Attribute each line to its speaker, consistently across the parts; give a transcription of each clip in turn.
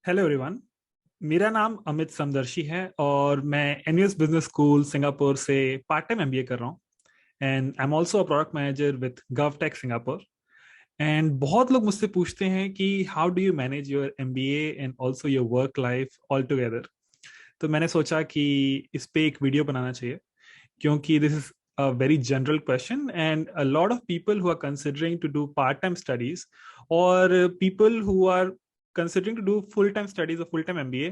Speaker 1: Hello everyone. मेरा नाम अमित समदर्शी है और मैं एनयूएस बिजनेस स्कूल सिंगापुर से पार्ट टाइम एमबीए कर रहा हूँ। And I am also a product manager with GovTech Singapore. And बहुत लोग मुझसे पूछते हैं कि how do you manage your MBA and also your work life all together. तो मैंने सोचा कि इस पे एक वीडियो बनाना चाहिए, क्योंकि this is a very general question and a lot of people who are considering to do part-time studies or people who are considering to do full-time studies or full-time MBA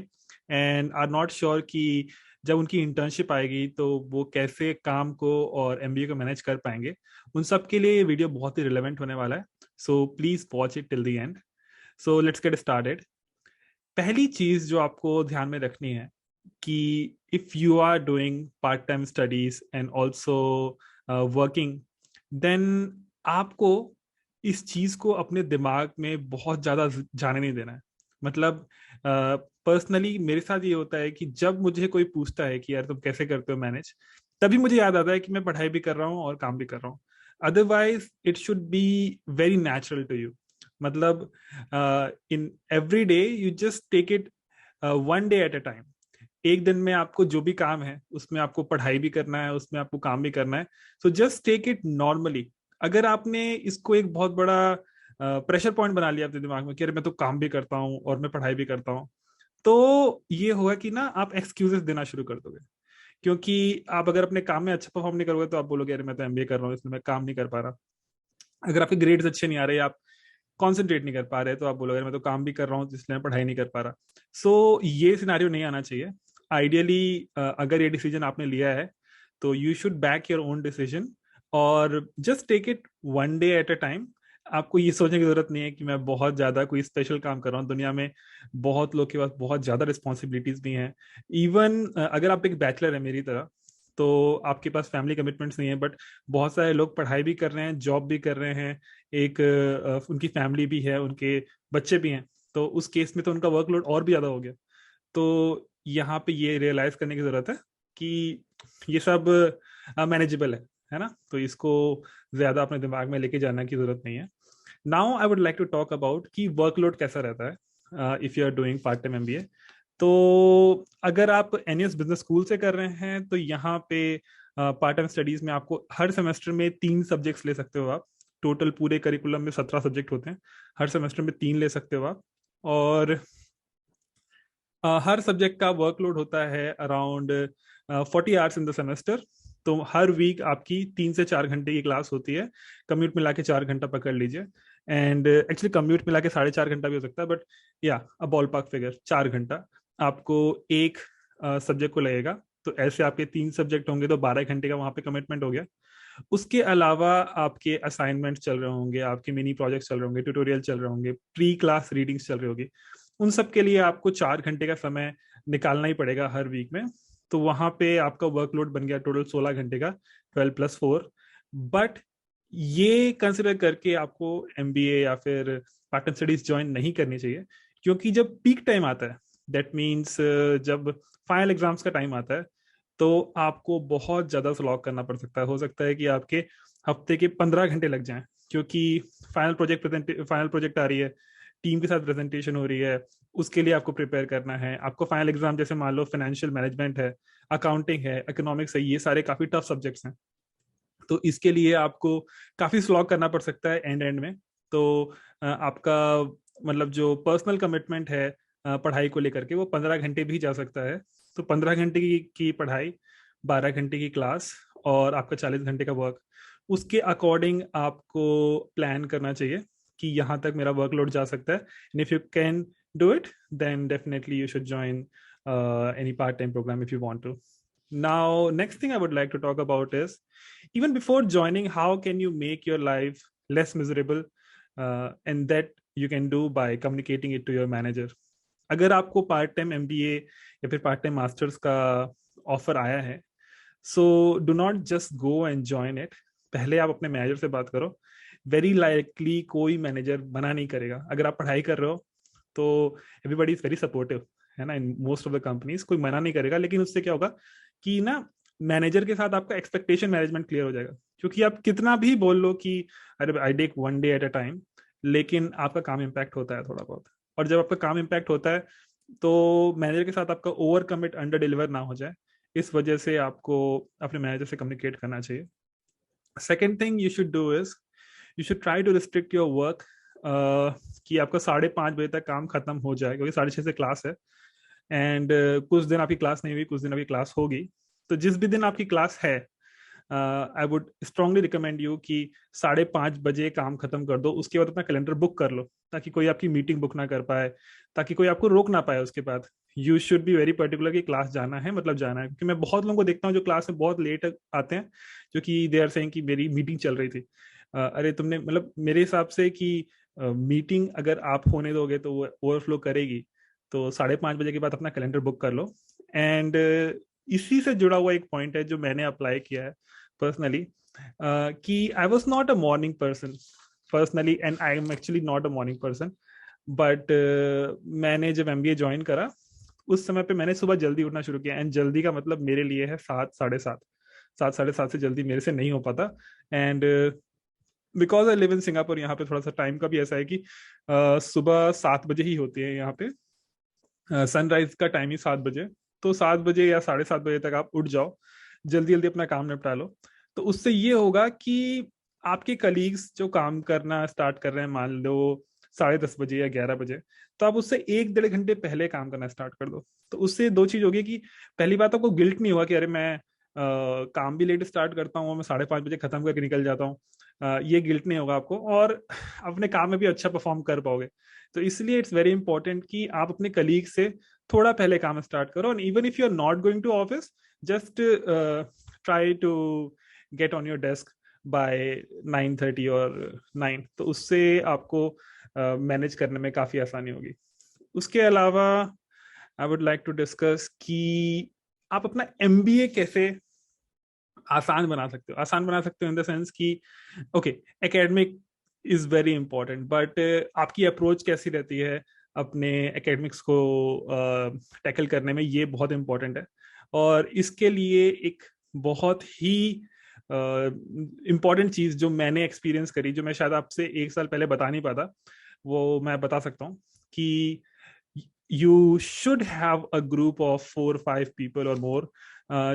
Speaker 1: and are not sure कि जब उनकी internship आएगी तो वो कैसे काम को और एमबीए को मैनेज कर पाएंगे। उन सब के लिए ये वीडियो बहुत ही रिलेवेंट होने वाला है। So please watch it till the end. So let's get started. पहली चीज जो आपको ध्यान में रखनी है कि if you are doing part time studies and also working, then आपको इस चीज को अपने दिमाग में बहुत ज्यादा जाने नहीं देना है। मतलब पर्सनली मेरे साथ ये होता है कि जब मुझे कोई पूछता है कि यार तुम कैसे करते हो मैनेज, तभी मुझे याद आता है कि मैं पढ़ाई भी कर रहा हूँ और काम भी कर रहा हूँ। Otherwise it should be very natural to you. मतलब in every day you just take it one day at a time. एक दिन में आपको जो भी काम है उसमें आपको पढ़ाई भी करना है, उसमें आपको काम भी करना है। So just take it normally. अगर आपने इसको एक बहुत बड़ा प्रेशर पॉइंट बना लिया अपने दिमाग में कि अरे मैं तो काम भी करता हूँ और मैं पढ़ाई भी करता हूँ, तो ये होगा कि ना आप एक्सक्यूजेस देना शुरू कर दोगे। क्योंकि आप अगर अपने काम में अच्छा परफॉर्म नहीं करोगे तो आप बोलोगे अरे मैं तो एमबीए कर रहा हूँ इसलिए मैं काम नहीं कर पा रहा। अगर आपके ग्रेड्स अच्छे नहीं आ रहे, आप कॉन्सेंट्रेट नहीं कर पा रहे, तो आप बोलोगे मैं तो काम भी कर रहा हूँ इसलिए मैं पढ़ाई नहीं कर पा रहा। सो ये सिनारियो नहीं आना चाहिए। आइडियली अगर ये डिसीजन आपने लिया है तो you should back your own decision और just take it one day at a time. आपको ये सोचने की जरूरत नहीं है कि मैं बहुत ज्यादा कोई स्पेशल काम कर रहा हूँ। दुनिया में बहुत लोग के पास बहुत ज्यादा रिस्पॉन्सिबिलिटीज भी हैं। इवन अगर आप एक बैचलर है मेरी तरह, तो आपके पास फैमिली कमिटमेंट्स नहीं है, बट बहुत सारे लोग पढ़ाई भी कर रहे हैं, जॉब भी कर रहे हैं, एक उनकी फैमिली भी है, उनके बच्चे भी हैं। तो उस केस में तो उनका वर्कलोड और भी ज्यादा हो गया। तो यहाँ पे ये रियलाइज करने की जरूरत है कि ये सब मैनेजेबल है ना। तो इसको ज्यादा अपने दिमाग में लेके जाने की जरूरत नहीं है। Now I would like to talk about कि वर्कलोड कैसा रहता है if you are doing part time MBA. तो अगर आप एनएस बिजनेस स्कूल से कर रहे हैं तो यहाँ पे पार्ट टाइम स्टडीज में आपको हर सेमेस्टर में 3 सब्जेक्ट्स ले सकते हो आप। टोटल पूरे करिकुलम में 17 सब्जेक्ट होते हैं, हर सेमेस्टर में 3 ले सकते हो आप। और हर सब्जेक्ट का वर्कलोड होता है around 40 hours in the semester. तो हर वीक आपकी 3 से 4 घंटे की क्लास होती है। कम्यूट मिला के 4 घंटा पकड़ लीजिए। एंड एक्चुअली कम्यूट मिला के 4.5 घंटा भी हो सकता है, बट या अ बॉल पार्क फिगर 4 घंटा आपको एक सब्जेक्ट को लगेगा। तो ऐसे आपके 3 सब्जेक्ट होंगे तो 12 घंटे का वहां पे कमिटमेंट हो गया। उसके अलावा आपके असाइनमेंट चल रहे होंगे, आपके मिनी प्रोजेक्ट चल रहे होंगे, ट्यूटोरियल चल रहे होंगे, प्री क्लास रीडिंग्स चल रही होगी। उन सब के लिए आपको 4 घंटे का समय निकालना ही पड़ेगा हर वीक में। तो वहां पे आपका वर्कलोड बन गया टोटल 16 घंटे का, 12+4। बट ये कंसिडर करके आपको एमबीए या फिर पार्ट टाइम स्टडीज ज्वाइन नहीं करनी चाहिए। क्योंकि जब पीक टाइम आता है, दैट मीन्स जब फाइनल एग्जाम्स का टाइम आता है, तो आपको बहुत ज्यादा स्लॉग करना पड़ सकता है। हो सकता है कि आपके हफ्ते के 15 घंटे लग जाएं, क्योंकि फाइनल प्रोजेक्ट आ रही है, टीम के साथ प्रेजेंटेशन हो रही है, उसके लिए आपको प्रिपेयर करना है। आपको फाइनल एग्जाम जैसे मान लो फाइनेंशियल मैनेजमेंट है, अकाउंटिंग है, इकोनॉमिक्स है, ये सारे काफी टफ सब्जेक्ट्स हैं। तो इसके लिए आपको काफी स्लॉग करना पड़ सकता है एंड एंड में। तो आपका मतलब जो पर्सनल कमिटमेंट है पढ़ाई को लेकर के, वो 15 घंटे भी जा सकता है। तो 15 घंटे की पढ़ाई, 12 घंटे की क्लास और आपका 40 घंटे का वर्क, उसके अकॉर्डिंग आपको प्लान करना चाहिए कि यहाँ तक मेरा वर्कलोड जा सकता है। And if you can do it, then definitely you should join any part time programme if you want to. Now, next thing I would like to talk about is, even before joining, how can you make your life less miserable? And that you can do by communicating it to your manager. अगर आपको part time MBA या फिर part time masters का offer आया है, so do not just go and join it. पहले आप अपने मैनेजर से बात करो। वेरी लाइकली कोई मैनेजर मना नहीं करेगा। अगर आप पढ़ाई कर रहे हो तो एवरीबडी इज वेरी सपोर्टिव, है ना, in most of the companies. कोई मना नहीं करेगा, लेकिन उससे क्या होगा कि ना, मैनेजर के साथ आपका एक्सपेक्टेशन मैनेजमेंट क्लियर हो जाएगा। क्योंकि आप कितना भी बोल लो कि अरे I take one day at a time, लेकिन आपका काम इम्पैक्ट होता है थोड़ा बहुत। और जब आपका काम इम्पैक्ट होता है तो मैनेजर के साथ आपका ओवर कमिट अंडर डिलीवर ना हो जाए, इस वजह से आपको अपने मैनेजर से कम्युनिकेट करना चाहिए. Second thing you should do is you should try to restrict your work, कि आपका 5:30 बजे तक काम खत्म हो जाए, क्योंकि 6:30 से क्लास है. एंड कुछ दिन आपकी क्लास नहीं हुई, कुछ दिन आपकी क्लास होगी. तो जिस भी दिन आपकी क्लास है, I would strongly recommend you कि 5:30 बजे काम खत्म कर दो. उसके बाद अपना कैलेंडर बुक कर लो, ताकि कोई आपकी मीटिंग बुक ना कर पाए, ताकि कोई आपको रोक ना पाए. उसके बाद you should be very particular कि क्लास जाना है मतलब जाना है. क्योंकि मैं बहुत लोगों को देखता हूँ जो क्लास में बहुत लेट आते हैं, जो कि दे आर सेइंग कि मेरी मीटिंग चल रही थी. अरे तुमने मतलब मेरे हिसाब से कि मीटिंग अगर आप होने दोगे तो वो ओवरफ्लो करेगी. तो 5:30 बजे के बाद अपना कैलेंडर बुक कर लो. एंड इसी से जुड़ा हुआ एक पॉइंट है जो मैंने अप्लाई किया है पर्सनली, कि I was not a morning person personally, and I am actually not a morning person. But मैंने जब एमबीए ज्वाइन करा, उस समय पे मैंने सुबह जल्दी उठना शुरू किया. एंड जल्दी का मतलब मेरे लिए है 7, 7:30. 7, 7:30 से जल्दी मेरे से नहीं हो पाता. And because I live in Singapore, यहाँ पे थोड़ा सा टाइम का भी ऐसा है कि सुबह 7 बजे ही होती है यहाँ पे. सनराइज का टाइम ही 7 बजे. तो 7 बजे या 7:30 बजे तक आप उठ जाओ, जल्दी जल्दी अपना काम निपटा लो. तो उससे ये होगा कि आपके कलीग्स जो काम करना स्टार्ट कर रहे हैं, मान लो 10:30 बजे या 11 बजे, तो आप उससे 1-1.5 घंटे पहले काम करना स्टार्ट कर दो. तो उससे दो चीज होगी कि पहली बात आपको गिल्ट नहीं होगा कि अरे मैं काम भी लेट स्टार्ट करता हूँ, मैं 5:30 बजे खत्म करके निकल जाता हूँ. ये गिल्ट नहीं होगा आपको, और अपने काम में भी अच्छा परफॉर्म कर पाओगे. तो इसलिए इट्स वेरी इंपॉर्टेंट कि आप अपने कलीग से थोड़ा पहले काम स्टार्ट करो. And even if you are not going to office, just try to get on your desk by 9:30 और 9. तो उससे आपको मैनेज करने में काफी आसानी होगी. उसके अलावा I would like to discuss कि आप अपना एमबीए कैसे आसान बना सकते हो. आसान बना सकते हो इन द सेंस कि okay, academic is very important, but आपकी अप्रोच कैसी रहती है अपने एकेडमिक्स को टैकल करने में, ये बहुत इंपॉर्टेंट है. और इसके लिए एक बहुत ही इम्पॉर्टेंट चीज जो मैंने एक्सपीरियंस करी, जो मैं शायद आपसे 1 साल पहले बता नहीं पाता, वो मैं बता सकता हूँ कि you should have a group of 4-5 people और मोर,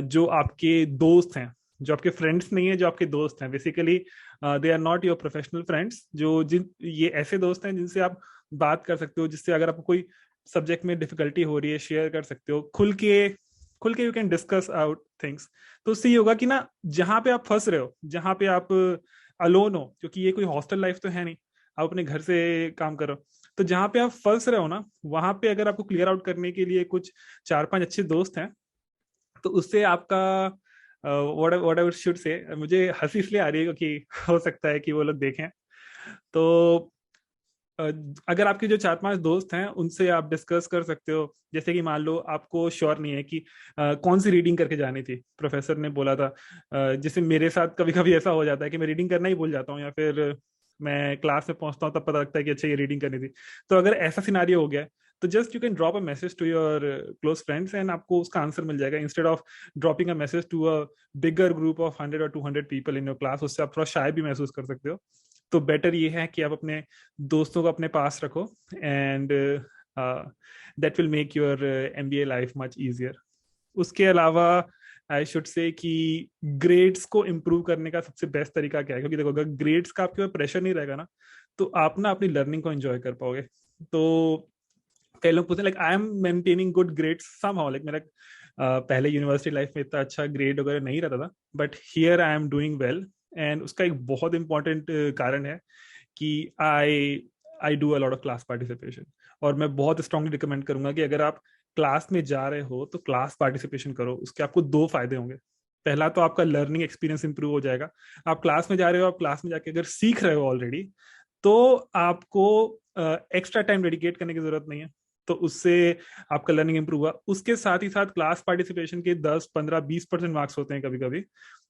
Speaker 1: जो आपके दोस्त हैं, जो आपके फ्रेंड्स नहीं है, जो आपके दोस्त हैं. Basically they are not your professional friends. जो जिन ये ऐसे दोस्त हैं जिनसे आप बात कर सकते हो, जिससे अगर आपको कोई सब्जेक्ट में डिफिकल्टी हो रही है, शेयर कर सकते हो खुल के you can discuss out things. तो उससे ये होगा कि ना, जहां पे आप फंस रहे हो, जहां पे आप अलोन हो, क्योंकि ये कोई हॉस्टल लाइफ तो है नहीं, आप अपने घर से काम करो. तो जहां पे आप फंस रहे हो ना, वहां पे अगर आपको क्लियर आउट करने के लिए कुछ 4-5 अच्छे दोस्त हैं, तो उससे आपका व्हाट आई शुड से, मुझे हंसी इसलिए आ रही है क्योंकि हो सकता है कि वो लोग देखें. तो अ, अगर आपके जो 4-5 दोस्त हैं, उनसे आप डिस्कस कर सकते हो. जैसे कि मान लो आपको श्योर नहीं है कि कौन सी रीडिंग करके जानी थी, प्रोफेसर ने बोला था. जैसे मेरे साथ कभी कभी ऐसा हो जाता है कि मैं रीडिंग करना ही भूल जाता हूँ, या फिर मैं क्लास में पहुंचता हूँ तब पता लगता है कि अच्छा ये रीडिंग करनी थी. तो अगर ऐसा सिनारियो हो गया है, तो just you can drop a message to your close friends, and आपको उसका आंसर मिल जाएगा, instead of dropping a message to a bigger group of 100 or 200 people in your class. उससे आप थोड़ा शाय भी महसूस कर सकते हो. तो बेटर ये है कि आप अपने दोस्तों को अपने पास रखो, and that will make your MBA life much easier. उसके अलावा आई शुड से कि ग्रेड्स को इम्प्रूव करने का सबसे बेस्ट तरीका क्या है, क्योंकि देखो, अगर ग्रेड्स का आपके ऊपर प्रेशर नहीं रहेगा ना, तो आप ना अपनी लर्निंग को एंजॉय कर पाओगे. तो कई लोग पूछते हैं like I am maintaining good grades somehow, like मेरा पहले यूनिवर्सिटी लाइफ में इतना अच्छा ग्रेड वगैरह नहीं रहता था, but here I am doing well. And उसका एक बहुत इंपॉर्टेंट कारण है कि I do a lot of class participation. और मैं बहुत स्ट्रांगली रिकमेंड करूंगा कि अगर आप क्लास में जा रहे हो तो क्लास पार्टिसिपेशन करो. उसके आपको 2 फायदे होंगे. पहला तो आपका लर्निंग एक्सपीरियंस इंप्रूव हो जाएगा. आप क्लास में जा रहे हो, आप क्लास में जाके अगर सीख रहे हो ऑलरेडी, तो आपको एक्स्ट्रा टाइम डेडिकेट करने की जरूरत नहीं है. तो उससे आपका लर्निंग इंप्रूव हुआ. उसके साथ ही साथ क्लास पार्टिसिपेशन के 10, 15, 20% मार्क्स होते हैं कभी कभी,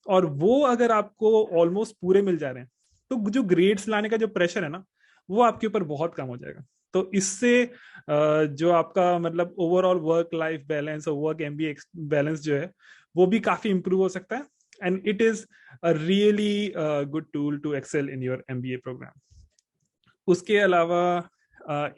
Speaker 1: और वो अगर आपको ऑलमोस्ट पूरे मिल जा रहे हैं, तो जो ग्रेड्स लाने का जो प्रेशर है ना, वो आपके ऊपर बहुत कम हो जाएगा. तो इससे जो आपका मतलब ओवरऑल वर्क लाइफ बैलेंस और वर्क एमबीए बैलेंस जो है, वो भी काफी इंप्रूव हो सकता है. And it is a really good tool to excel in your MBA programme. उसके अलावा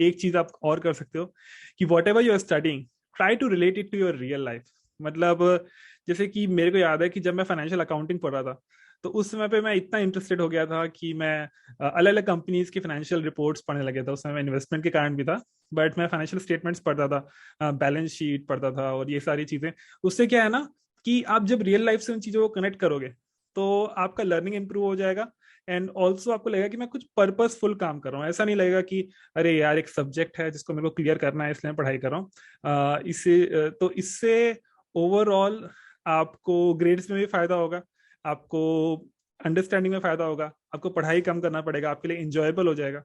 Speaker 1: एक चीज आप और कर सकते हो कि whatever you are studying, try to relate it to your real life. मतलब जैसे कि मेरे को याद है कि जब मैं फाइनेंशियल अकाउंटिंग पढ़ रहा था, तो उस समय पे मैं इतना इंटरेस्टेड हो गया था कि मैं अलग अलग कंपनीज की फाइनेंशियल रिपोर्ट्स पढ़ने लगे था। उस समय इन्वेस्टमेंट के कारण भी था, बट मैं फाइनेंशियल स्टेटमेंट्स पढ़ता था, बैलेंस शीट पढ़ता था, और ये सारी चीजें। उससे क्या है ना कि आप जब रियल लाइफ से उन चीजों को कनेक्ट करोगे तो आपका लर्निंग इंप्रूव हो जाएगा, एंड ऑल्सो आपको लगेगा कि मैं कुछ पर्पसफुल काम कर रहा हूँ। ऐसा नहीं लगेगा कि अरे यार एक सब्जेक्ट है जिसको मेरे को क्लियर करना है इसलिए मैं पढ़ाई कर रहा हूँ। तो इससे ओवरऑल आपको ग्रेड्स में भी फायदा होगा, आपको अंडरस्टैंडिंग में फायदा होगा, आपको पढ़ाई कम करना पड़ेगा, आपके लिए इंजॉयबल हो जाएगा।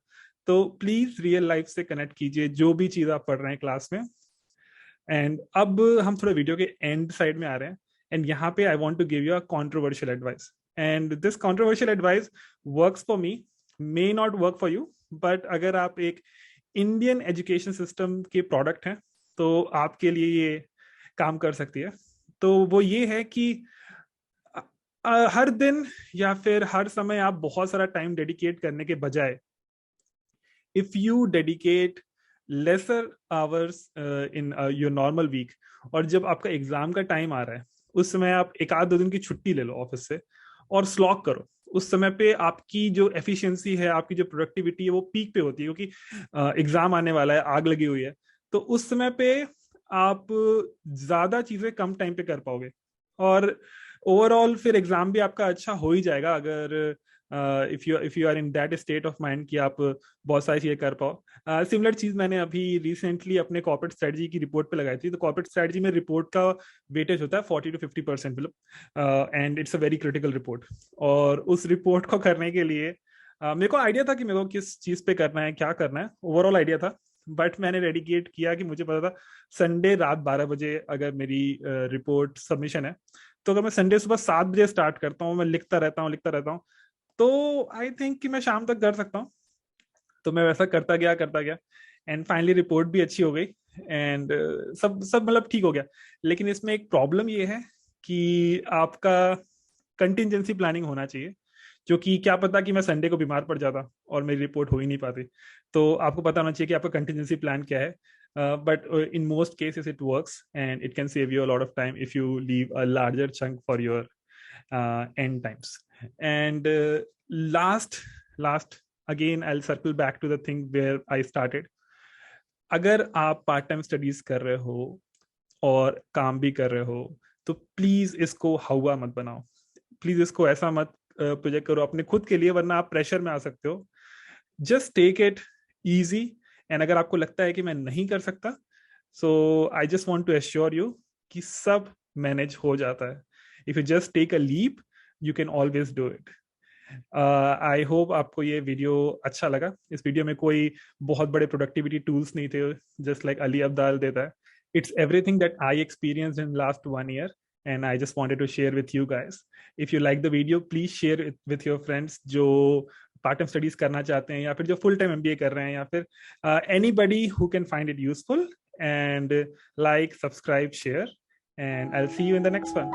Speaker 1: तो प्लीज रियल लाइफ से कनेक्ट कीजिए जो भी चीज आप पढ़ रहे हैं क्लास में। एंड अब हम थोड़ा वीडियो के एंड साइड में आ रहे हैं, एंड यहाँ पे I want to give you a controversial advice, and this controversial advice works for me, may not work for you, but अगर आप एक इंडियन एजुकेशन सिस्टम के प्रोडक्ट हैं तो आपके लिए ये काम कर सकती है। तो वो ये है कि हर दिन या फिर हर समय आप बहुत सारा टाइम डेडिकेट करने के बजाय, if you dedicate lesser hours in your normal week, और जब आपका एग्जाम का टाइम आ रहा है उस समय आप एक आध दो दिन की छुट्टी ले लो ऑफिस से और स्लॉक करो। उस समय पे आपकी जो एफिशिएंसी है, आपकी जो प्रोडक्टिविटी है वो पीक पे होती है, क्योंकि एग्जाम आने वाला है, आग लगी हुई है। तो उस समय पे आप ज्यादा चीजें कम टाइम पे कर पाओगे, और ओवरऑल फिर एग्जाम भी आपका अच्छा हो ही जाएगा, अगर if you are in that state of mind कि आप बहुत सारी चीजें कर पाओ। सिमिलर चीज मैंने अभी रिसेंटली अपने कॉर्पोरेट स्ट्रेटजी की रिपोर्ट पे लगाई थी। तो कॉर्पोरेट स्ट्रेटजी में रिपोर्ट का वेटेज होता है 40 to 50%, मतलब, and it's a very critical report. और उस रिपोर्ट को करने के लिए मेरे को आइडिया था कि मेरे को किस चीज पे करना है, क्या करना है, ओवरऑल आइडिया था। बट मैंने डेडिकेट किया कि मुझे पता था संडे रात 12 बजे अगर मेरी रिपोर्ट सबमिशन है, तो अगर मैं संडे सुबह 7 बजे स्टार्ट करता हूँ, मैं लिखता रहता हूँ, तो आई थिंक कि मैं शाम तक कर सकता हूँ। तो मैं वैसा करता गया, एंड फाइनली रिपोर्ट भी अच्छी हो गई, एंड सब सब मतलब ठीक हो गया। लेकिन इसमें एक प्रॉब्लम ये है कि आपका कंटिजेंसी प्लानिंग होना चाहिए, जो कि क्या पता कि मैं संडे को बीमार पड़ जाता और मेरी रिपोर्ट हो ही नहीं पाती। तो आपको पता होना चाहिए कि आपका कंटिजेंसी प्लान क्या है। But in most cases it works, and it can save you a lot of time if you leave a larger chunk for your end times. And last again I'll circle back to the thing where I started. अगर आप part time studies कर रहे हो और काम भी कर रहे हो, तो प्लीज इसको हवा मत बनाओ, प्लीज इसको ऐसा मत प्रोजेक्ट करो अपने खुद के लिए, वरना आप प्रेशर में आ सकते हो। Just take it easy, and अगर आपको लगता है कि मैं नहीं कर सकता, so I just want to assure you कि सब मैनेज हो जाता है। If you just take a leap, you can always do it. I hope आपको ये वीडियो अच्छा लगा। इस वीडियो में कोई बहुत बड़े प्रोडक्टिविटी टूल्स नहीं थे, जस्ट लाइक अली अब्दाल देता है। It's everything that I experienced in last 1 year, and I just wanted to share with you guys. If you like the video, please share it with your friends जो part time studies करना चाहते हैं, या फिर जो full time MBA कर रहे हैं, या फिर anybody who can find it useful. And like, subscribe, share, and I'll see you in the next one.